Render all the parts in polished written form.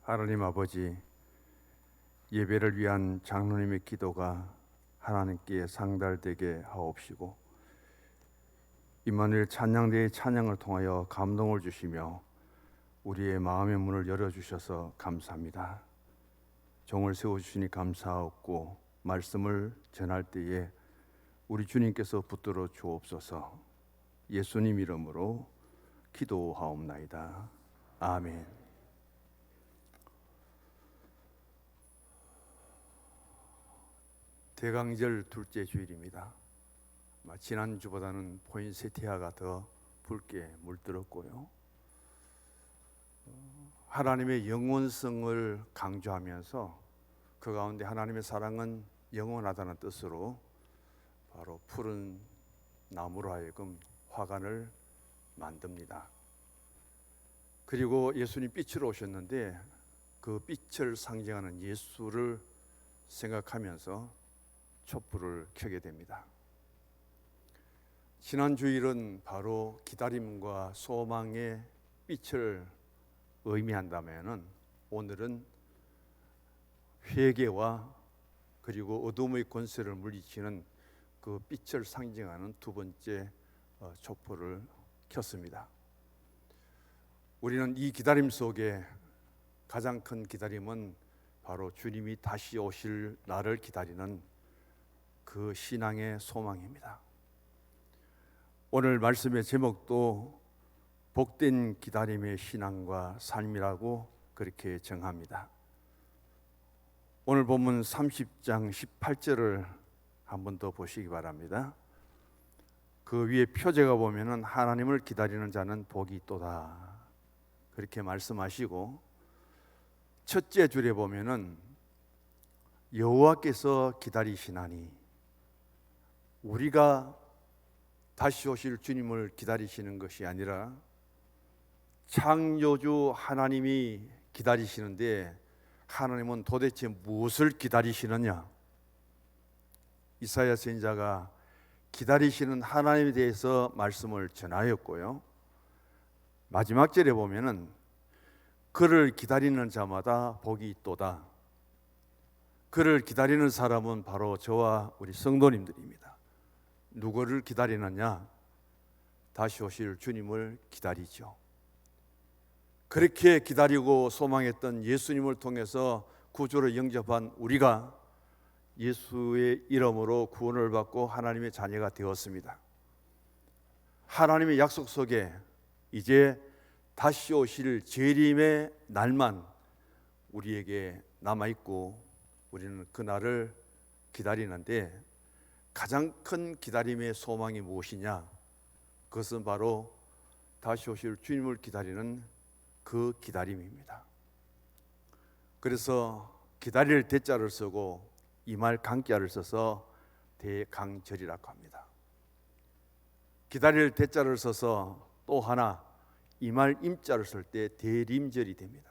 하나님 아버지, 예배를 위한 장로님의 기도가 하나님께 상달되게 하옵시고, 임마누엘 찬양대의 찬양을 통하여 감동을 주시며 우리의 마음의 문을 열어주셔서 감사합니다. 종을 세워주시니 감사하옵고, 말씀을 전할 때에 우리 주님께서 붙들어 주옵소서. 예수님 이름으로 기도하옵나이다. 아멘. 대강절 둘째 주일입니다. 지난주보다는 포인세티아가 더 붉게 물들었고요. 하나님의 영원성을 강조하면서 그 가운데 하나님의 사랑은 영원하다는 뜻으로 바로 푸른 나무로 하여금 화관을 만듭니다. 그리고 예수님 빛으로 오셨는데 그 빛을 상징하는 예수를 생각하면서 촛불을 켜게 됩니다. 지난 주일은 바로 기다림과 소망의 빛을 의미한다면은 오늘은 회개와 그리고 어둠의 권세를 물리치는 그 빛을 상징하는 두 번째 촛불을 켰습니다. 우리는 이 기다림 속에 가장 큰 기다림은 바로 주님이 다시 오실 날을 기다리는 그 신앙의 소망입니다. 오늘 말씀의 제목도 복된 기다림의 신앙과 삶이라고 그렇게 정합니다. 오늘 본문 30장 18절을 한 번 더 보시기 바랍니다. 그 위에 표제가 보면은 하나님을 기다리는 자는 복이 있도다 그렇게 말씀하시고, 첫째 줄에 보면은 여호와께서 기다리시나니, 우리가 다시 오실 주님을 기다리시는 것이 아니라 창조주 하나님이 기다리시는데, 하나님은 도대체 무엇을 기다리시느냐? 이사야 선지자가 기다리시는 하나님에 대해서 말씀을 전하였고요. 마지막 절에 보면은 그를 기다리는 자마다 복이 있도다. 그를 기다리는 사람은 바로 저와 우리 성도님들입니다. 누구를 기다리느냐? 다시 오실 주님을 기다리죠. 그렇게 기다리고 소망했던 예수님을 통해서 구주를 영접한 우리가 예수의 이름으로 구원을 받고 하나님의 자녀가 되었습니다. 하나님의 약속 속에 이제 다시 오실 재림의 날만 우리에게 남아있고, 우리는 그 날을 기다리는데 가장 큰 기다림의 소망이 무엇이냐? 그것은 바로 다시 오실 주님을 기다리는 그 기다림입니다. 그래서 기다릴 대자를 쓰고 이말 강자를 써서 대강절이라고 합니다. 기다릴 대자를 써서 또 하나 이말 임자를 쓸 때 대림절이 됩니다.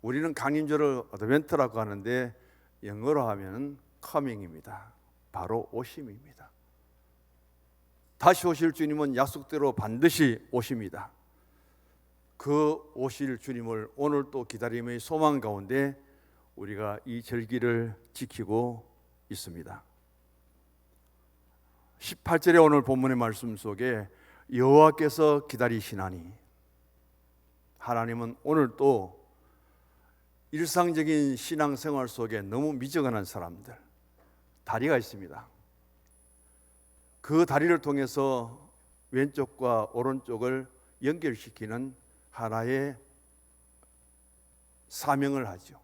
우리는 강림절을 어드벤트라고 하는데 영어로 하면 coming입니다. 바로 오심입니다. 다시 오실 주님은 약속대로 반드시 오십니다. 그 오실 주님을 오늘 또 기다림의 소망 가운데 우리가 이 절기를 지키고 있습니다. 18절에 오늘 본문의 말씀 속에 여호와께서 기다리시나니, 하나님은 오늘 또 일상적인 신앙생활 속에 너무 미적한 사람들, 다리가 있습니다. 그 다리를 통해서 왼쪽과 오른쪽을 연결시키는 하나의 사명을 하죠.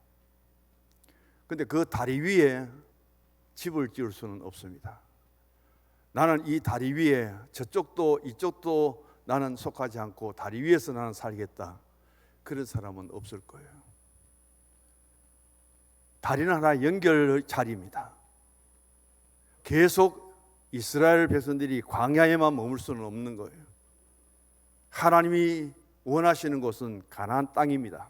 그런데 그 다리 위에 집을 지을 수는 없습니다. 나는 이 다리 위에 저쪽도 이쪽도 나는 속하지 않고 다리 위에서 나는 살겠다, 그런 사람은 없을 거예요. 다리는 하나 연결 자리입니다. 계속 이스라엘 백성들이 광야에만 머물 수는 없는 거예요. 하나님이 원하시는 곳은 가나안 땅입니다.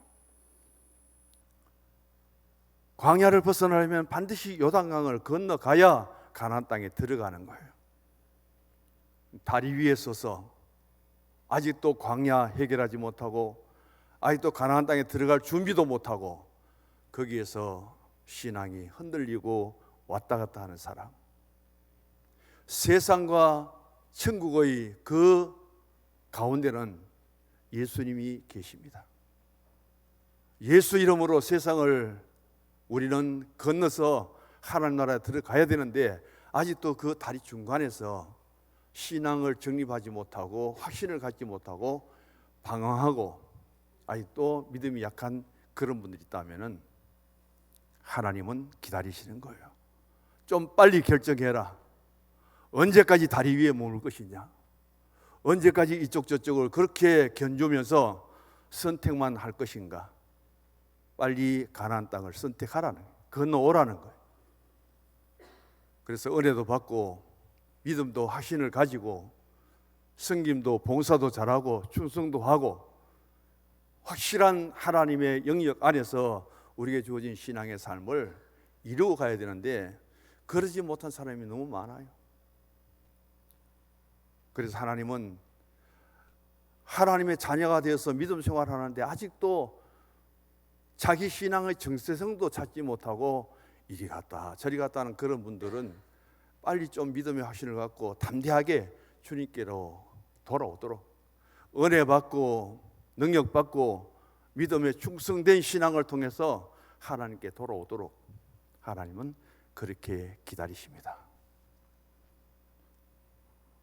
광야를 벗어나려면 반드시 요단강을 건너가야 가나안 땅에 들어가는 거예요. 다리 위에 서서 아직도 광야 해결하지 못하고 아직도 가나안 땅에 들어갈 준비도 못하고 거기에서 신앙이 흔들리고 왔다 갔다 하는 사람, 세상과 천국의 그 가운데는 예수님이 계십니다. 예수 이름으로 세상을 우리는 건너서 하나님 나라에 들어가야 되는데 아직도 그 다리 중간에서 신앙을 정립하지 못하고 확신을 갖지 못하고 방황하고 아직도 믿음이 약한 그런 분들이 있다면 하나님은 기다리시는 거예요. 좀 빨리 결정해라. 언제까지 다리 위에 머물 것이냐? 언제까지 이쪽 저쪽을 그렇게 견주면서 선택만 할 것인가? 빨리 가나안 땅을 선택하라는 거예요. 건너오라는 거예요. 그래서 은혜도 받고 믿음도 확신을 가지고 섬김도 봉사도 잘하고 충성도 하고 확실한 하나님의 영역 안에서 우리에게 주어진 신앙의 삶을 이루어 가야 되는데 그러지 못한 사람이 너무 많아요. 그래서 하나님은 하나님의 자녀가 되어서 믿음 생활하는데 아직도 자기 신앙의 정체성도 찾지 못하고 이리 갔다 저리 갔다 하는 그런 분들은 빨리 좀 믿음의 확신을 갖고 담대하게 주님께로 돌아오도록, 은혜 받고 능력 받고 믿음에 충성된 신앙을 통해서 하나님께 돌아오도록 하나님은 그렇게 기다리십니다.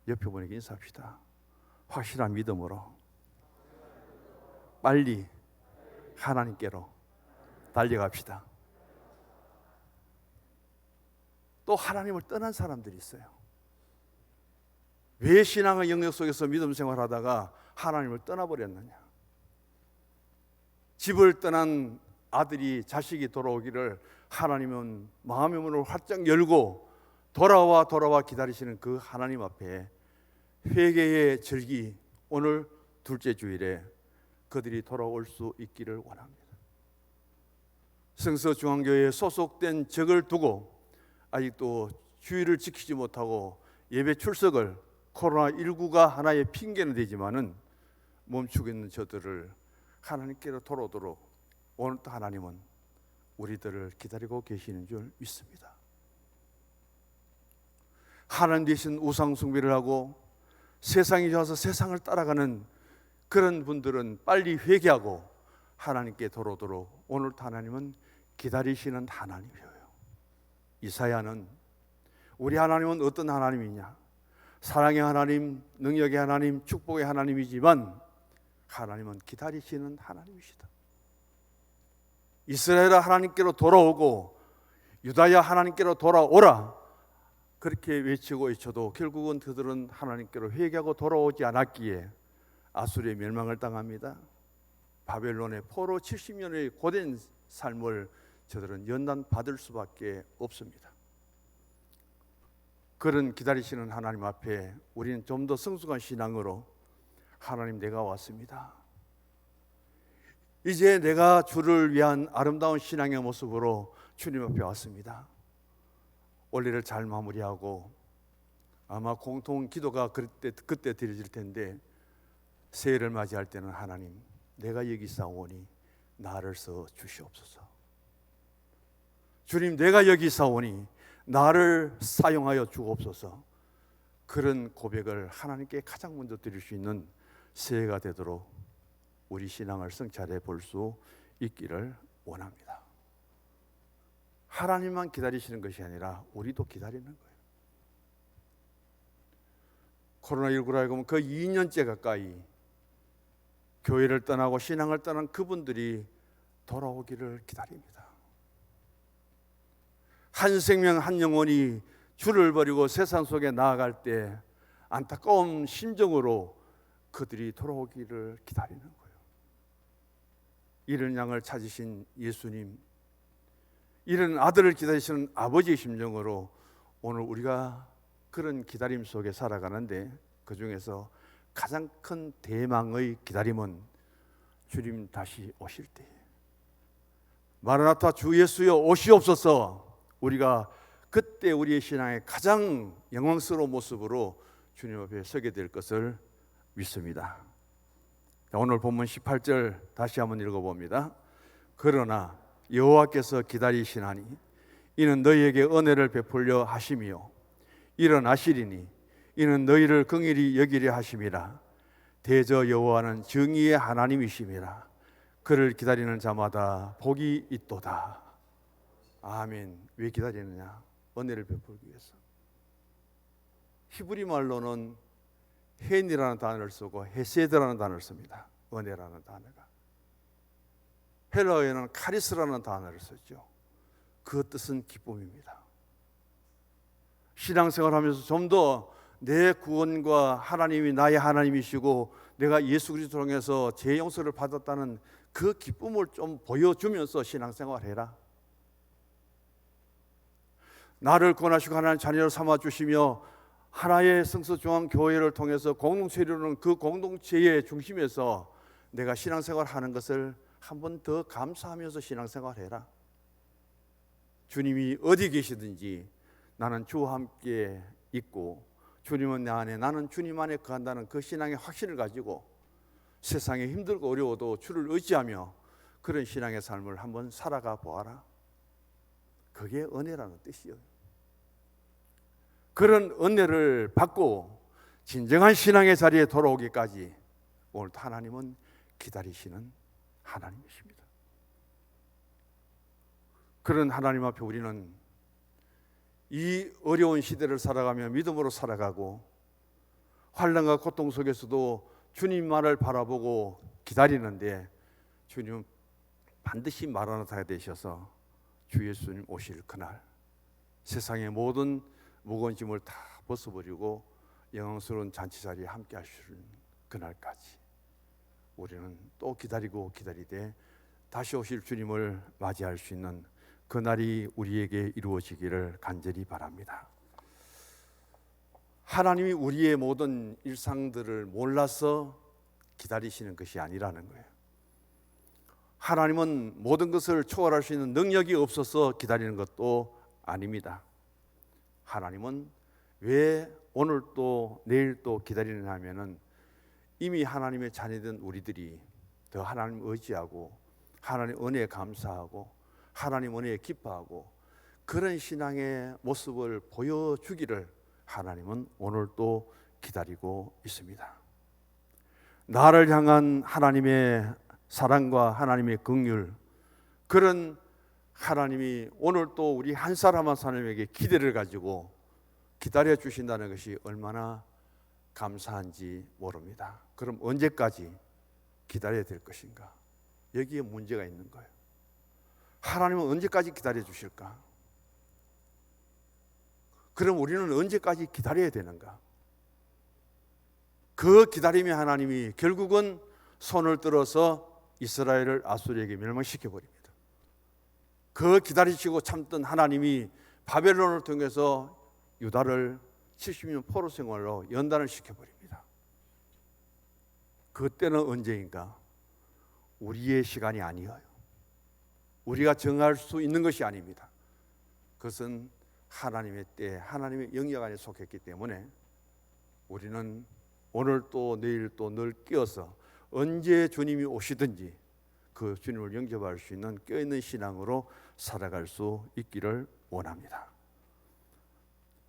옆에 분에게 인사합시다. 확실한 믿음으로 빨리 하나님께로 달려갑시다. 또 하나님을 떠난 사람들이 있어요. 왜 신앙의 영역 속에서 믿음 생활하다가 하나님을 떠나버렸느냐? 집을 떠난 아들이 자식이 돌아오기를 하나님은 마음의 문을 활짝 열고 돌아와 기다리시는 그 하나님 앞에 회개의 절기, 오늘 둘째 주일에 그들이 돌아올 수 있기를 원합니다. 성서중앙교회에 소속된 적을 두고 아직도 주의를 지키지 못하고 예배 출석을 코로나19가 하나의 핑계는 되지만은 멈추고 있는 저들을 하나님께로 돌아오도록 오늘도 하나님은 우리들을 기다리고 계시는 줄 믿습니다. 하나님 대신 우상 숭배를 하고 세상이 좋아서 세상을 따라가는 그런 분들은 빨리 회개하고 하나님께 돌아오도록 오늘도 하나님은 기다리시는 하나님이에요. 이사야는 우리 하나님은 어떤 하나님이냐? 사랑의 하나님, 능력의 하나님, 축복의 하나님이지만 하나님은 기다리시는 하나님이시다. 이스라엘아 하나님께로 돌아오고 유다야 하나님께로 돌아오라 그렇게 외쳐도 결국은 그들은 하나님께로 회개하고 돌아오지 않았기에 아수르의 멸망을 당합니다. 바벨론의 포로 70년의 고된 삶을 저들은 연단 받을 수밖에 없습니다. 그런 기다리시는 하나님 앞에 우리는 좀 더 성숙한 신앙으로 하나님 내가 왔습니다. 이제 내가 주를 위한 아름다운 신앙의 모습으로 주님 앞에 왔습니다. 원래를 잘 마무리하고 아마 공통 기도가 그때 드려질 텐데 새해를 맞이할 때는 하나님 내가 여기 있사오니 나를 써 주시옵소서. 주님 내가 여기 있사오니 나를 사용하여 주옵소서. 그런 고백을 하나님께 가장 먼저 드릴 수 있는 새해가 되도록 우리 신앙을 성찰해 볼 수 있기를 원합니다. 하나님만 기다리시는 것이 아니라 우리도 기다리는 거예요. 코로나19로 하여금 그 2년째 가까이 교회를 떠나고 신앙을 떠난 그분들이 돌아오기를 기다립니다. 한 생명 한 영혼이 주를 버리고 세상 속에 나아갈 때 안타까운 심정으로 그들이 돌아오기를 기다리는 거예요. 이런 양을 찾으신 예수님, 이런 아들을 기다리시는 아버지의 심정으로 오늘 우리가 그런 기다림 속에 살아가는데 그 중에서 가장 큰 대망의 기다림은 주님 다시 오실 때 마라나타 주 예수여 오시옵소서. 우리가 그때 우리의 신앙의 가장 영광스러운 모습으로 주님 앞에 서게 될 것을 믿습니다. 오늘 본문 18절 다시 한번 읽어봅니다. 그러나 여호와께서 기다리시나니 이는 너희에게 은혜를 베풀려 하심이요 일어나시리니 이는 너희를 긍휼히 여기려 하심이라. 대저 여호와는 정의의 하나님이심이라. 그를 기다리는 자마다 복이 있도다. 아멘. 왜 기다리느냐? 은혜를 베풀기 위해서. 히브리 말로는 헨이라는 단어를 쓰고 헤세드라는 단어를 씁니다. 은혜라는 단어가. 헬라어에는 카리스라는 단어를 쓰죠. 그 뜻은 기쁨입니다. 신앙생활하면서 좀 더 내 구원과 하나님이 나의 하나님이시고 내가 예수 그리스도를 통해서 죄 용서를 받았다는 그 기쁨을 좀 보여주면서 신앙생활해라. 나를 권하시고 하나님 자녀를 삼아주시며 하나의 성서중앙교회를 통해서 공동체 이루는 그 공동체의 중심에서 내가 신앙생활하는 것을 한 번 더 감사하면서 신앙생활해라. 주님이 어디 계시든지 나는 주와 함께 있고 주님은 내 안에, 나는 주님 안에 거한다는 그 신앙의 확신을 가지고 세상에 힘들고 어려워도 주를 의지하며 그런 신앙의 삶을 한번 살아가 보아라. 그게 은혜라는 뜻이에요. 그런 은혜를 받고 진정한 신앙의 자리에 돌아오기까지 오늘도 하나님은 기다리시는 하나님이십니다. 그런 하나님 앞에 우리는 이 어려운 시대를 살아가며 믿음으로 살아가고 환난과 고통 속에서도 주님만을 바라보고 기다리는데 주님은 반드시 마라나타가 되셔서 주 예수님 오실 그날 세상의 모든 무거운 짐을 다 벗어버리고 영광스러운 잔치 자리에 함께 하시는 그날까지 우리는 또 기다리고 기다리되 다시 오실 주님을 맞이할 수 있는 그날이 우리에게 이루어지기를 간절히 바랍니다. 하나님이 우리의 모든 일상들을 몰라서 기다리시는 것이 아니라는 거예요. 하나님은 모든 것을 초월할 수 있는 능력이 없어서 기다리는 것도 아닙니다. 하나님은 왜 오늘 또 내일 또 기다리느냐 하면은 이미 하나님의 자녀된 우리들이 더 하나님 의지하고 하나님 은혜에 감사하고 하나님 은혜에 기뻐하고 그런 신앙의 모습을 보여주기를 하나님은 오늘 또 기다리고 있습니다. 나를 향한 하나님의 사랑과 하나님의 긍휼, 그런 하나님이 오늘 또 우리 한 사람 한 사람에게 기대를 가지고 기다려 주신다는 것이 얼마나 감사한지 모릅니다. 그럼 언제까지 기다려야 될 것인가? 여기에 문제가 있는 거예요. 하나님은 언제까지 기다려 주실까? 그럼 우리는 언제까지 기다려야 되는가? 그 기다림의 하나님이 결국은 손을 들어서 이스라엘을 아수르에게 멸망시켜 버립니다. 그 기다리시고 참던 하나님이 바벨론을 통해서 유다를 70년 포로 생활로 연단을 시켜버립니다. 그때는 언제인가? 우리의 시간이 아니에요. 우리가 정할 수 있는 것이 아닙니다. 그것은 하나님의 때, 하나님의 영역 안에 속했기 때문에 우리는 오늘 또 내일 또 늘 끼어서 언제 주님이 오시든지 그 주님을 영접할 수 있는 껴있는 신앙으로 살아갈 수 있기를 원합니다.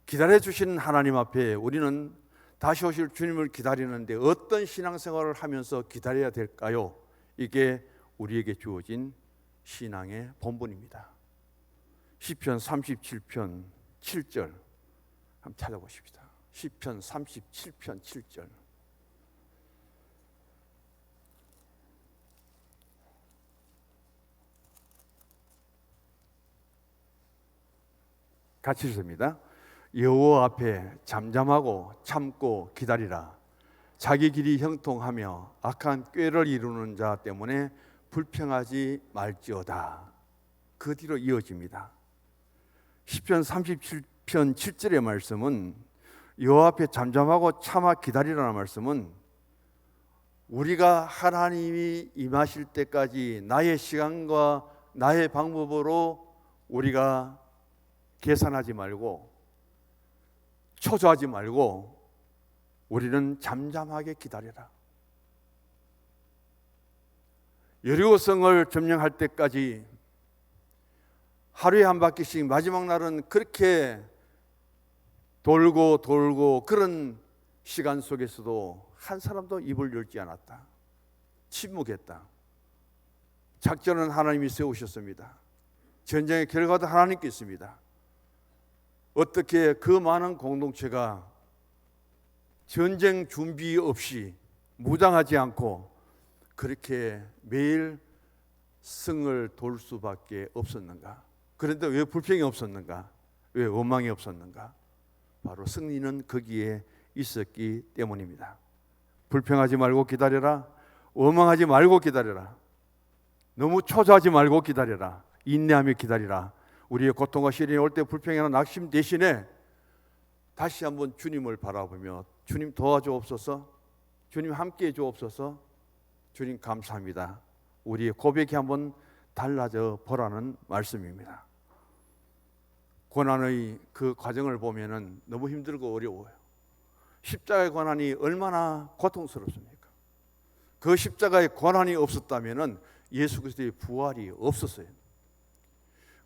기다려주시는 하나님 앞에 우리는 다시 오실 주님을 기다리는데 어떤 신앙생활을 하면서 기다려야 될까요? 이게 우리에게 주어진 신앙의 본분입니다. 시편 37편 7절 한번 찾아보십시다. 시편 37편 7절. 같이 읽습니다. 여호와 앞에 잠잠하고 참고 기다리라. 자기 길이 형통하며 악한 꾀를 이루는 자 때문에 불평하지 말지어다. 그 뒤로 이어집니다. 시편 37편 7절의 말씀은 여호와 앞에 잠잠하고 참아 기다리라는 말씀은 우리가 하나님이 임하실 때까지 나의 시간과 나의 방법으로 우리가 계산하지 말고 초조하지 말고 우리는 잠잠하게 기다려라. 여리고성을 점령할 때까지 하루에 한 바퀴씩, 마지막 날은 그렇게 돌고 그런 시간 속에서도 한 사람도 입을 열지 않았다. 침묵했다. 작전은 하나님이 세우셨습니다. 전쟁의 결과도 하나님께 있습니다. 어떻게 그 많은 공동체가 전쟁 준비 없이 무장하지 않고 그렇게 매일 성을 돌 수밖에 없었는가? 그런데 왜 불평이 없었는가? 왜 원망이 없었는가? 바로 승리는 거기에 있었기 때문입니다. 불평하지 말고 기다려라. 원망하지 말고 기다려라. 너무 초조하지 말고 기다려라. 인내하며 기다리라. 우리의 고통과 시련이 올 때 불평이나 낙심 대신에 다시 한번 주님을 바라보며 주님 도와주옵소서, 주님 함께해 주옵소서, 주님 감사합니다. 우리의 고백이 한번 달라져 보라는 말씀입니다. 고난의 그 과정을 보면은 너무 힘들고 어려워요. 십자가의 고난이 얼마나 고통스럽습니까? 그 십자가의 고난이 없었다면은 예수 그리스도의 부활이 없었어요.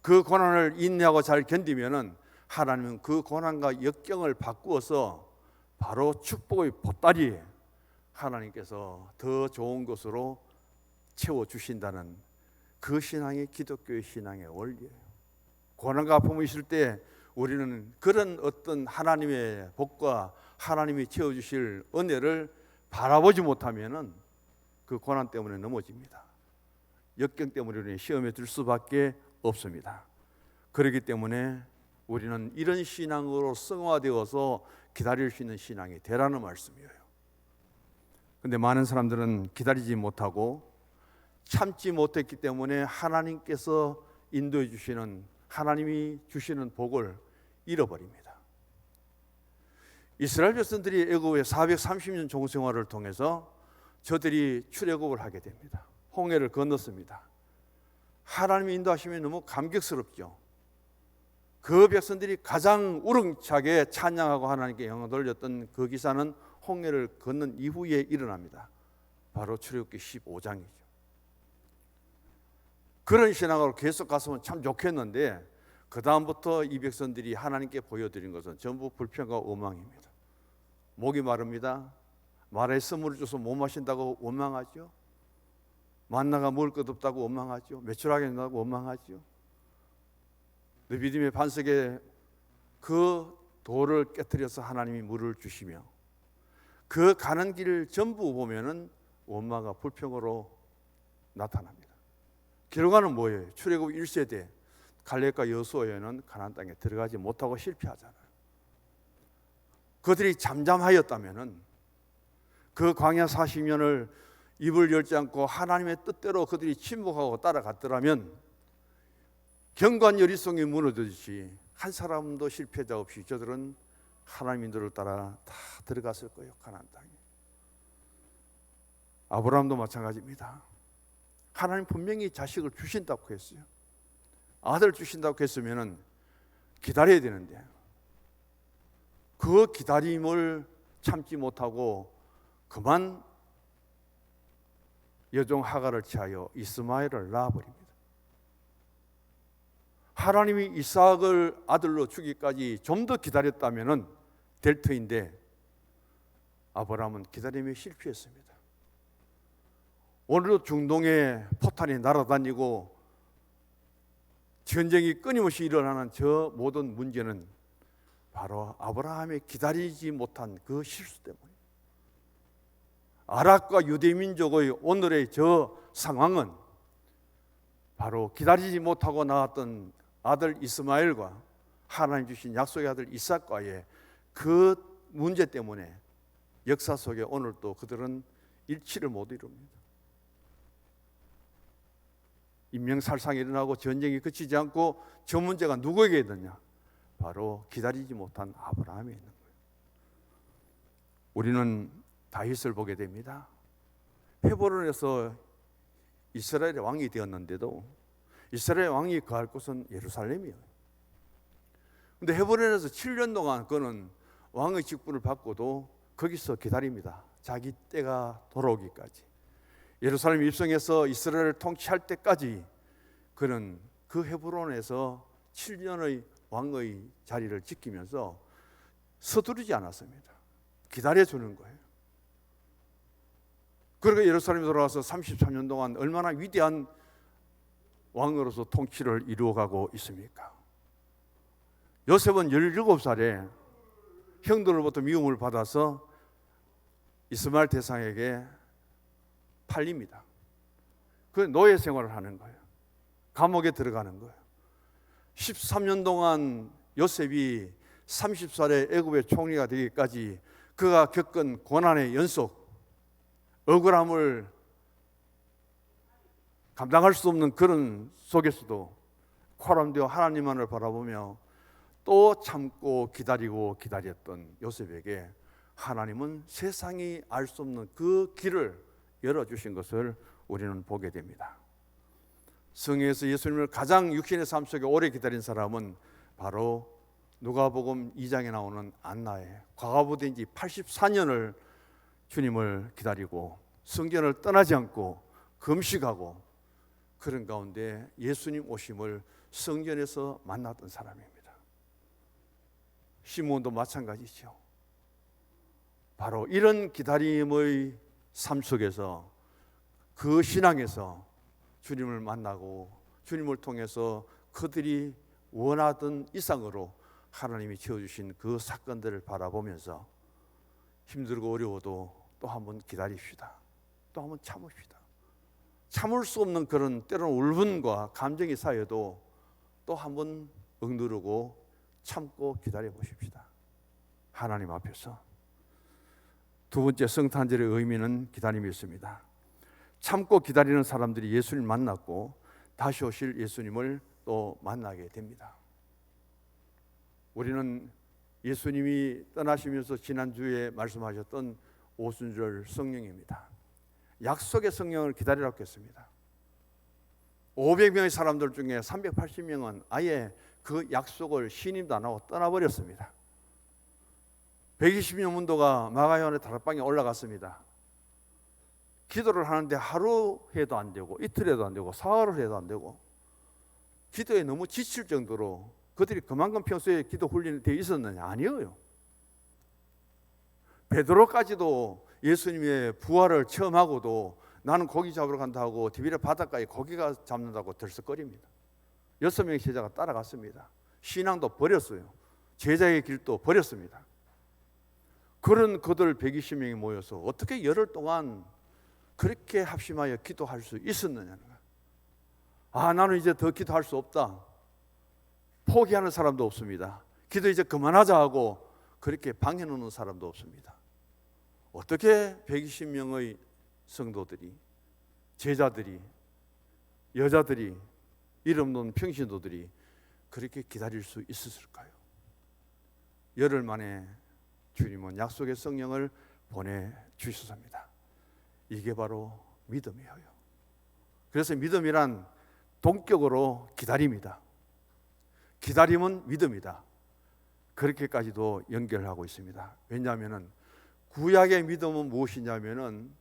그 고난을 인내하고 잘 견디면은 하나님은 그 고난과 역경을 바꾸어서 바로 축복의 보따리에 하나님께서 더 좋은 것으로 채워주신다는 그 신앙이 기독교의 신앙의 원리예요. 고난과 아픔이 있을 때 우리는 그런 어떤 하나님의 복과 하나님이 채워주실 은혜를 바라보지 못하면은 그 고난 때문에 넘어집니다. 역경 때문에 우리는 시험에 들 수밖에 없습니다. 그렇기 때문에 우리는 이런 신앙으로 성화되어서 기다릴 수 있는 신앙이 되라는 말씀이에요. 그런데 많은 사람들은 기다리지 못하고 참지 못했기 때문에 하나님께서 인도해 주시는, 하나님이 주시는 복을 잃어버립니다. 이스라엘 백성들이 애굽의 430년 종생활을 통해서 저들이 출애굽을 하게 됩니다. 홍해를 건넜습니다. 하나님이 인도하시면 너무 감격스럽죠. 그 백성들이 가장 우렁차게 찬양하고 하나님께 영광 돌렸던 그 기사는 홍해를 건넌 이후에 일어납니다. 바로 출애굽기 15장이죠. 그런 신앙으로 계속 갔으면 참 좋겠는데 그 다음부터 이 백성들이 하나님께 보여드린 것은 전부 불평과 원망입니다. 목이 마릅니다. 마라에 선물을 줘서 못 마신다고 원망하죠. 만나가 먹을 것 없다고 원망하죠. 매출하게 된다고 원망하죠. 느비딤의 반석에 그 돌을 깨뜨려서 하나님이 물을 주시며 그 가는 길을 전부 보면은 원망과 불평으로 나타납니다. 결과는 뭐예요? 출애굽 1세대 갈렙과 여호수아는 가나안 땅에 들어가지 못하고 실패하잖아요. 그들이 잠잠하였다면은 그 광야 40년을 입을 열지 않고 하나님의 뜻대로 그들이 침묵하고 따라갔더라면 경관 여리송이 무너지듯이 한 사람도 실패자 없이 저들은 하나님 인도를 따라 다 들어갔을 거예요. 가나안 땅에. 아브라함도 마찬가지입니다. 하나님 분명히 자식을 주신다고 했어요. 아들 주신다고 했으면 기다려야 되는데 그 기다림을 참지 못하고 그만 여종 하갈을 취하여 이스마엘을 낳아버립니다. 하나님이 이삭을 아들로 주기까지 좀 더 기다렸다면 될 터인데 아브라함은 기다림에 실패했습니다. 오늘도 중동에 포탄이 날아다니고 전쟁이 끊임없이 일어나는 저 모든 문제는 바로 아브라함이 기다리지 못한 그 실수 때문입니다. 아랍과 유대민족의 오늘의 저 상황은 바로 기다리지 못하고 낳았던 아들 이스마엘과 하나님 주신 약속의 아들 이삭과의 그 문제 때문에 역사 속에 오늘도 그들은 일치를 못 이룹니다. 인명살상이 일어나고 전쟁이 그치지 않고 저 문제가 누구에게 있느냐? 바로 기다리지 못한 아브라함에 있는 거예요. 우리는 다윗을 보게 됩니다. 헤브론에서 이스라엘의 왕이 되었는데도 이스라엘 왕이 거할 곳은 예루살렘이에요. 그런데 헤브론에서 7년 동안 그는 왕의 직분을 받고도 거기서 기다립니다. 자기 때가 돌아오기까지. 예루살렘 입성해서 이스라엘을 통치할 때까지 그는 그 헤브론에서 7년의 왕의 자리를 지키면서 서두르지 않았습니다. 기다려주는 거예요. 그리고 예루살렘에 돌아와서 33년 동안 얼마나 위대한 왕으로서 통치를 이루어가고 있습니까? 요셉은 17살에 형들로부터 미움을 받아서 이스마엘 대상에게 팔립니다. 그 노예 생활을 하는 거예요. 감옥에 들어가는 거예요. 13년 동안 요셉이 30살에 애굽의 총리가 되기까지 그가 겪은 고난의 연속, 억울함을 감당할 수 없는 그런 속에서도 코람되어 하나님만을 바라보며 또 참고 기다리고 기다렸던 요셉에게 하나님은 세상이 알 수 없는 그 길을 열어주신 것을 우리는 보게 됩니다. 성경에서 예수님을 가장 육신의 삶 속에 오래 기다린 사람은 바로 누가복음 2장에 나오는 안나에 과부된 지 84년을 주님을 기다리고 성전을 떠나지 않고 금식하고 그런 가운데 예수님 오심을 성전에서 만났던 사람입니다. 시몬도 마찬가지죠. 바로 이런 기다림의 삶 속에서 그 신앙에서 주님을 만나고 주님을 통해서 그들이 원하던 이상으로 하나님이 지어주신 그 사건들을 바라보면서 힘들고 어려워도 또 한번 기다립시다. 또 한번 참읍시다. 참을 수 없는 그런 때로는 울분과 감정이 쌓여도 또 한번 억누르고 참고 기다려 보십시다. 하나님 앞에서. 두 번째 성탄절의 의미는 기다림이었습니다. 참고 기다리는 사람들이 예수님을 만났고 다시 오실 예수님을 또 만나게 됩니다. 우리는 예수님이 떠나시면서 지난주에 말씀하셨던 오순절 성령입니다. 약속의 성령을 기다리라고 했습니다. 500명의 사람들 중에 380명은 아예 그 약속을 신임도 안 하고 떠나버렸습니다. 120년 문도가 마가요한의 다락방에 올라갔습니다. 기도를 하는데 하루 해도 안 되고 이틀 해도 안 되고 사흘을 해도 안 되고 기도에 너무 지칠 정도로 그들이 그만큼 평소에 기도 훈련이 되어 있었느냐? 아니에요. 베드로까지도 예수님의 부활을 처음 하고도 나는 고기 잡으러 간다고 디비랴 바닷가에 고기가 잡는다고 들썩거립니다. 6명의 제자가 따라갔습니다. 신앙도 버렸어요. 제자의 길도 버렸습니다. 그런 그들 120명이 모여서 어떻게 열흘 동안 그렇게 합심하여 기도할 수 있었느냐는 거예요. 아, 나는 이제 더 기도할 수 없다. 포기하는 사람도 없습니다. 기도 이제 그만하자 하고 그렇게 방해 놓는 사람도 없습니다. 어떻게 120명의 성도들이, 제자들이, 여자들이, 이름 놓은 평신도들이 그렇게 기다릴 수 있었을까요? 열흘 만에 주님은 약속의 성령을 보내주셨습니다. 이게 바로 믿음이에요. 그래서 믿음이란 동격으로 기다림이다. 기다림은 믿음이다. 그렇게까지도 연결하고 있습니다. 왜냐하면 구약의 믿음은 무엇이냐면은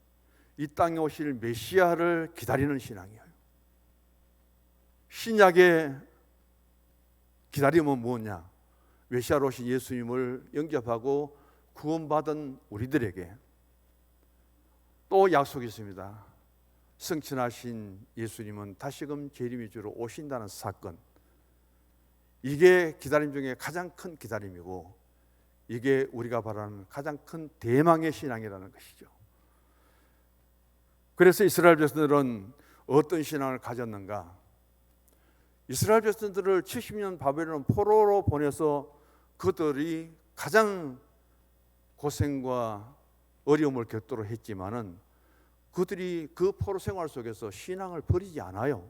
이 땅에 오실 메시아를 기다리는 신앙이에요. 신약의 기다림은 무엇냐? 메시아로 오신 예수님을 영접하고 구원받은 우리들에게 또 약속이 있습니다. 성천하신 예수님은 다시금 재림의 주로 오신다는 사건. 이게 기다림 중에 가장 큰 기다림이고 이게 우리가 바라는 가장 큰 대망의 신앙이라는 것이죠. 그래서 이스라엘 백성들은 어떤 신앙을 가졌는가? 이스라엘 백성들을 70년 바벨론 포로로 보내서 그들이 가장 고생과 어려움을 겪도록 했지만은 그들이 그 포로 생활 속에서 신앙을 버리지 않아요.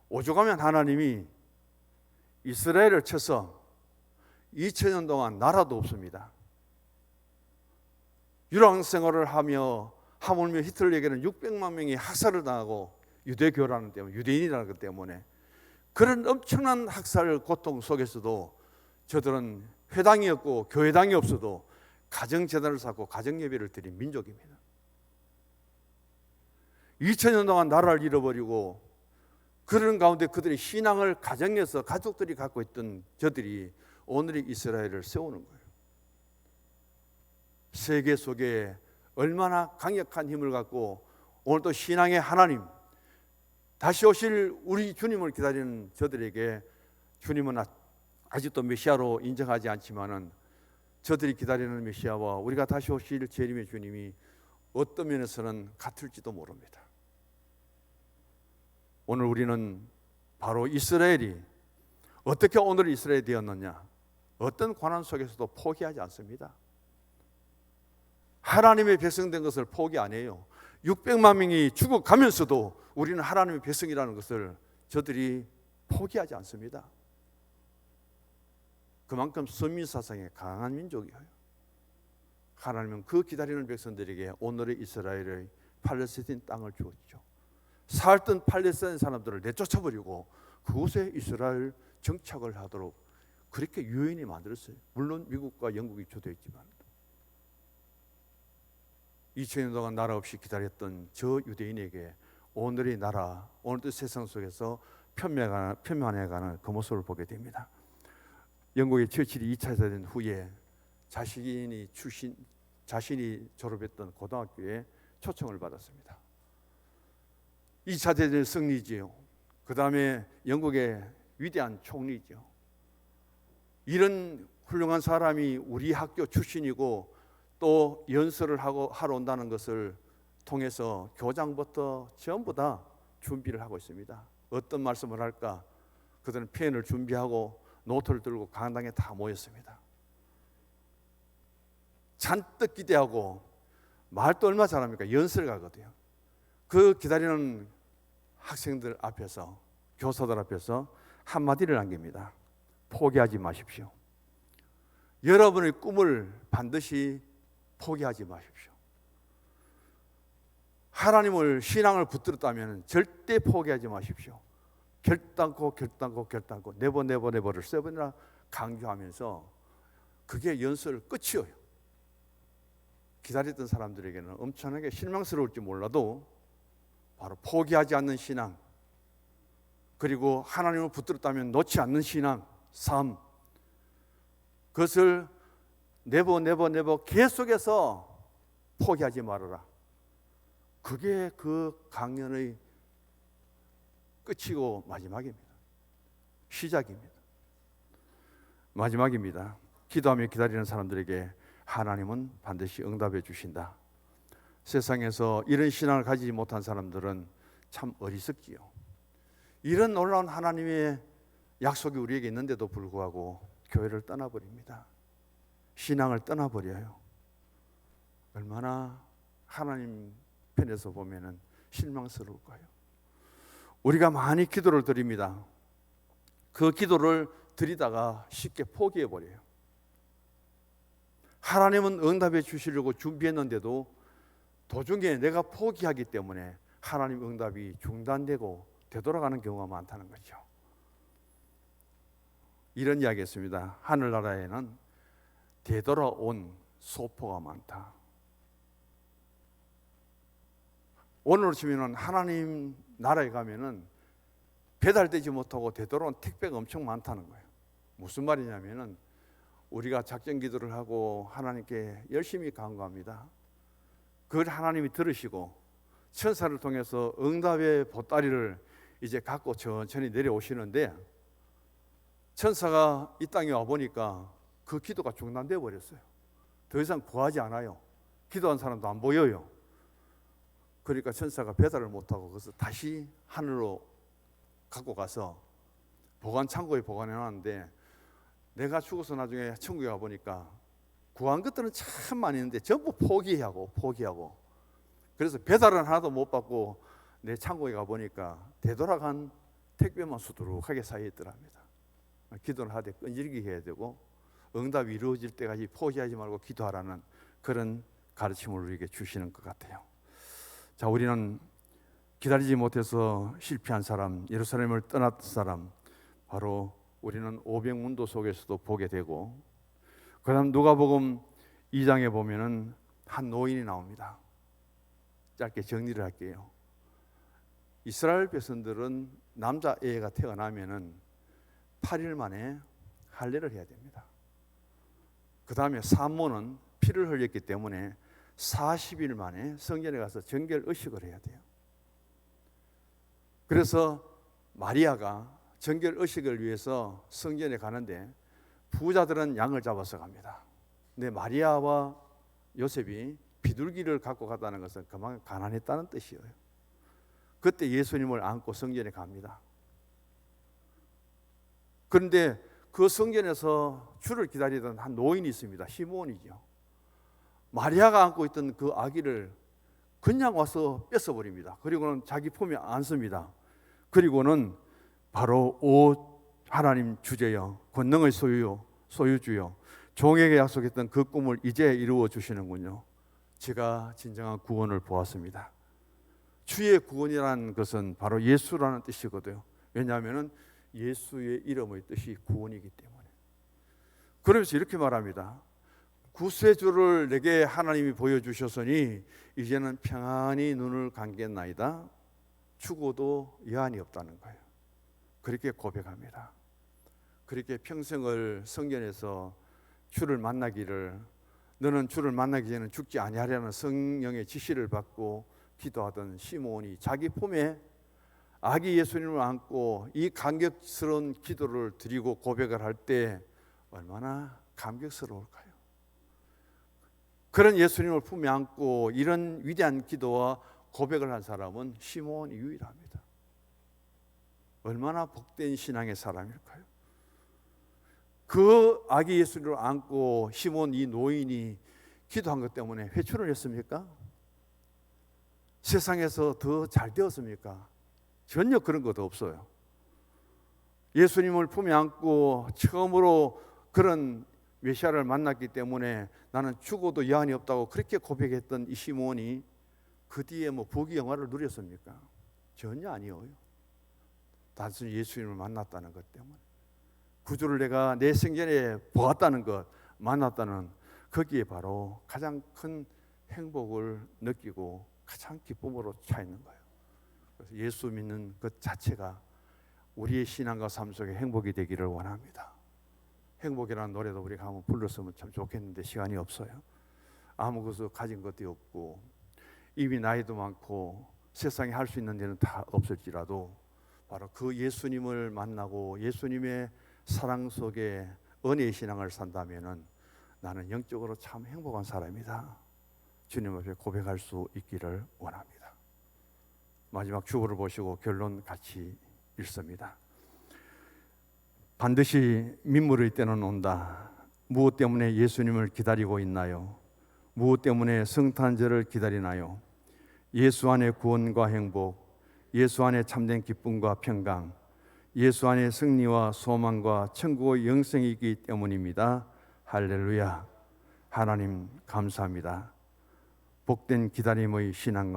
오죽하면 하나님이 이스라엘을 쳐서 2000년 동안 나라도 없습니다. 유랑 생활을 하며 하물며 히틀러에게는 600만 명이 학살을 당하고 유대교라는 때문에 유대인이라는 것 때문에 그런 엄청난 학살 고통 속에서도 저들은 회당이 없고 교회당이 없어도 가정제단을 쌓고 가정예배를 드린 민족입니다. 2000년 동안 나라를 잃어버리고 그런 가운데 그들의 신앙을 가정에서 가족들이 갖고 있던 저들이 오늘의 이스라엘을 세우는 거예요. 세계 속에 얼마나 강력한 힘을 갖고 오늘도 신앙의 하나님, 다시 오실 우리 주님을 기다리는 저들에게 주님은 아직도 메시아로 인정하지 않지만은 저들이 기다리는 메시아와 우리가 다시 오실 재림의 주님이 어떤 면에서는 같을지도 모릅니다. 오늘 우리는 바로 이스라엘이 어떻게 오늘 이스라엘이 되었느냐, 어떤 고난 속에서도 포기하지 않습니다. 하나님의 백성된 것을 포기 안 해요. 600만 명이 죽어가면서도 우리는 하나님의 백성이라는 것을 저들이 포기하지 않습니다. 그만큼 선민사상에 강한 민족이에요. 하나님은 그 기다리는 백성들에게 오늘의 이스라엘의 팔레스틴 땅을 주었죠. 살던 팔레스타인 사람들을 내쫓아버리고 그곳에 이스라엘 정착을 하도록 그렇게 유엔이 만들었어요. 물론 미국과 영국이 주도했지만 2000년 동안 나라 없이 기다렸던 저 유대인에게 오늘의 나라, 오늘의 세상 속에서 편만해가는 그 모습을 보게 됩니다. 영국의 처칠이 2차 대전 후에 자신이 졸업했던 고등학교에 초청을 받았습니다. 2차 대전의 승리지요. 그 다음에 영국의 위대한 총리죠. 이런 훌륭한 사람이 우리 학교 출신이고 또 연설을 하러 온다는 것을 통해서 교장부터 전부 다 준비를 하고 있습니다. 어떤 말씀을 할까? 그들은 펜을 준비하고 노트를 들고 강당에 다 모였습니다. 잔뜩 기대하고 말도 얼마 잘합니까? 연설을 가거든요. 그 기다리는 학생들 앞에서, 교사들 앞에서 한마디를 남깁니다. 포기하지 마십시오. 여러분의 꿈을 반드시 포기하지 마십시오. 하나님을, 신앙을 붙들었다면 절대 포기하지 마십시오. 결단코 네버를 세 번이나 강조하면서 그게 연설 끝이에요. 기다렸던 사람들에게는 엄청나게 실망스러울지 몰라도 바로 포기하지 않는 신앙, 그리고 하나님을 붙들었다면 놓지 않는 신앙, 삶, 그것을 네버 계속해서 포기하지 말아라. 그게 그 강연의 끝이고 마지막입니다. 시작입니다. 마지막입니다. 기도하며 기다리는 사람들에게 하나님은 반드시 응답해 주신다. 세상에서 이런 신앙을 가지지 못한 사람들은 참 어리석지요. 이런 놀라운 하나님의 약속이 우리에게 있는데도 불구하고 교회를 떠나버립니다. 신앙을 떠나버려요. 얼마나 하나님 편에서 보면은 실망스러울까요? 우리가 많이 기도를 드립니다. 그 기도를 드리다가 쉽게 포기해버려요. 하나님은 응답해 주시려고 준비했는데도 도중에 내가 포기하기 때문에 하나님 응답이 중단되고 되돌아가는 경우가 많다는 거죠. 이런 이야기 했습니다. 하늘나라에는 되돌아온 소포가 많다. 오늘로 치면 하나님 나라에 가면은 배달되지 못하고 되돌아온 택배가 엄청 많다는 거예요. 무슨 말이냐면은 우리가 작전 기도를 하고 하나님께 열심히 간구합니다. 그걸 하나님이 들으시고 천사를 통해서 응답의 보따리를 이제 갖고 천천히 내려오시는데 천사가 이 땅에 와 보니까 그 기도가 중단되어 버렸어요. 더 이상 구하지 않아요. 기도한 사람도 안 보여요. 그러니까 천사가 배달을 못하고 그래서 다시 하늘로 갖고 가서 보관 창고에 보관해 놨는데 내가 죽어서 나중에 천국에 가보니까 구한 것들은 참 많이 있는데 전부 포기하고 그래서 배달은 하나도 못 받고 내 창고에 가보니까 되돌아간 택배만 수두룩하게 쌓여 있더랍니다. 기도를 하되 끈질기게 해야 되고 응답이 이루어질 때까지 포기하지 말고 기도하라는 그런 가르침을 우리에게 주시는 것 같아요. 자, 우리는 기다리지 못해서 실패한 사람, 예루살렘을 떠났던 사람, 바로 우리는 오병문도 속에서도 보게 되고, 그 다음 누가복음 2장에 보면은 한 노인이 나옵니다. 짧게 정리를 할게요. 이스라엘 백성들은 남자애가 태어나면은 8일 만에 할례를 해야 됩니다. 그 다음에 산모는 피를 흘렸기 때문에 40일 만에 성전에 가서 정결의식을 해야 돼요. 그래서 마리아가 정결의식을 위해서 성전에 가는데 부자들은 양을 잡아서 갑니다. 근데 마리아와 요셉이 비둘기를 갖고 갔다는 것은 그만큼 가난했다는 뜻이에요. 그때 예수님을 안고 성전에 갑니다. 그런데 그 성전에서 주를 기다리던 한 노인이 있습니다. 시므온이죠. 마리아가 안고 있던 그 아기를 그냥 와서 뺏어버립니다. 그리고는 자기 품에 안습니다. 그리고는 바로 오 하나님 주제여 권능의 소유주여 종에게 약속했던 그 꿈을 이제 이루어 주시는군요. 제가 진정한 구원을 보았습니다. 주의 구원이라는 것은 바로 예수라는 뜻이거든요. 왜냐하면 예수의 이름의 뜻이 구원이기 때문에. 그러면서 이렇게 말합니다. 구세주를 내게 하나님이 보여주셨으니 이제는 평안히 눈을 감겠나이다. 죽어도 여한이 없다는 거예요. 그렇게 고백합니다. 그렇게 평생을 성전에서 주를 만나기를, 너는 주를 만나기 전에는 죽지 아니하려는 성령의 지시를 받고 기도하던 시므온이 자기 품에 아기 예수님을 안고 이 감격스러운 기도를 드리고 고백을 할 때 얼마나 감격스러울까요? 그런 예수님을 품에 안고 이런 위대한 기도와 고백을 한 사람은 시므온이 유일합니다. 얼마나 복된 신앙의 사람일까요? 그 아기 예수님을 안고 시므온 이 노인이 기도한 것 때문에 회춘을 했습니까? 세상에서 더 잘 되었습니까? 전혀 그런 것도 없어요. 예수님을 품에 안고 처음으로 그런 메시아를 만났기 때문에 나는 죽어도 여한이 없다고 그렇게 고백했던 이 시므온이 그 뒤에 뭐 부귀 영화를 누렸습니까? 전혀 아니에요. 단순히 예수님을 만났다는 것 때문에, 구주를 내가 내 생전에 보았다는 것, 만났다는, 거기에 바로 가장 큰 행복을 느끼고 가장 기쁨으로 차 있는 거예요. 그래서 예수 믿는 것 자체가 우리의 신앙과 삶 속에 행복이 되기를 원합니다. 행복이라는 노래도 우리가 한번 불렀으면 참 좋겠는데 시간이 없어요. 아무것도 가진 것도 없고 이미 나이도 많고 세상에 할 수 있는 일은 다 없을지라도 바로 그 예수님을 만나고 예수님의 사랑 속에 은혜의 신앙을 산다면은 나는 영적으로 참 행복한 사람이다. 주님 앞에 고백할 수 있기를 원합니다. 마지막 주보를 보시고 결론 같이 읽습니다. 반드시 민물의 때는 온다. 무엇 때문에 예수님을 기다리고 있나요? 무엇 때문에 성탄절을 기다리나요? 예수 안에 구원과 행복, 예수 안에 참된 기쁨과 평강, 예수 안에 승리와 소망과 천국의 영생이 있기 때문입니다. 할렐루야. 하나님 감사합니다. 복된 기다림의 신앙과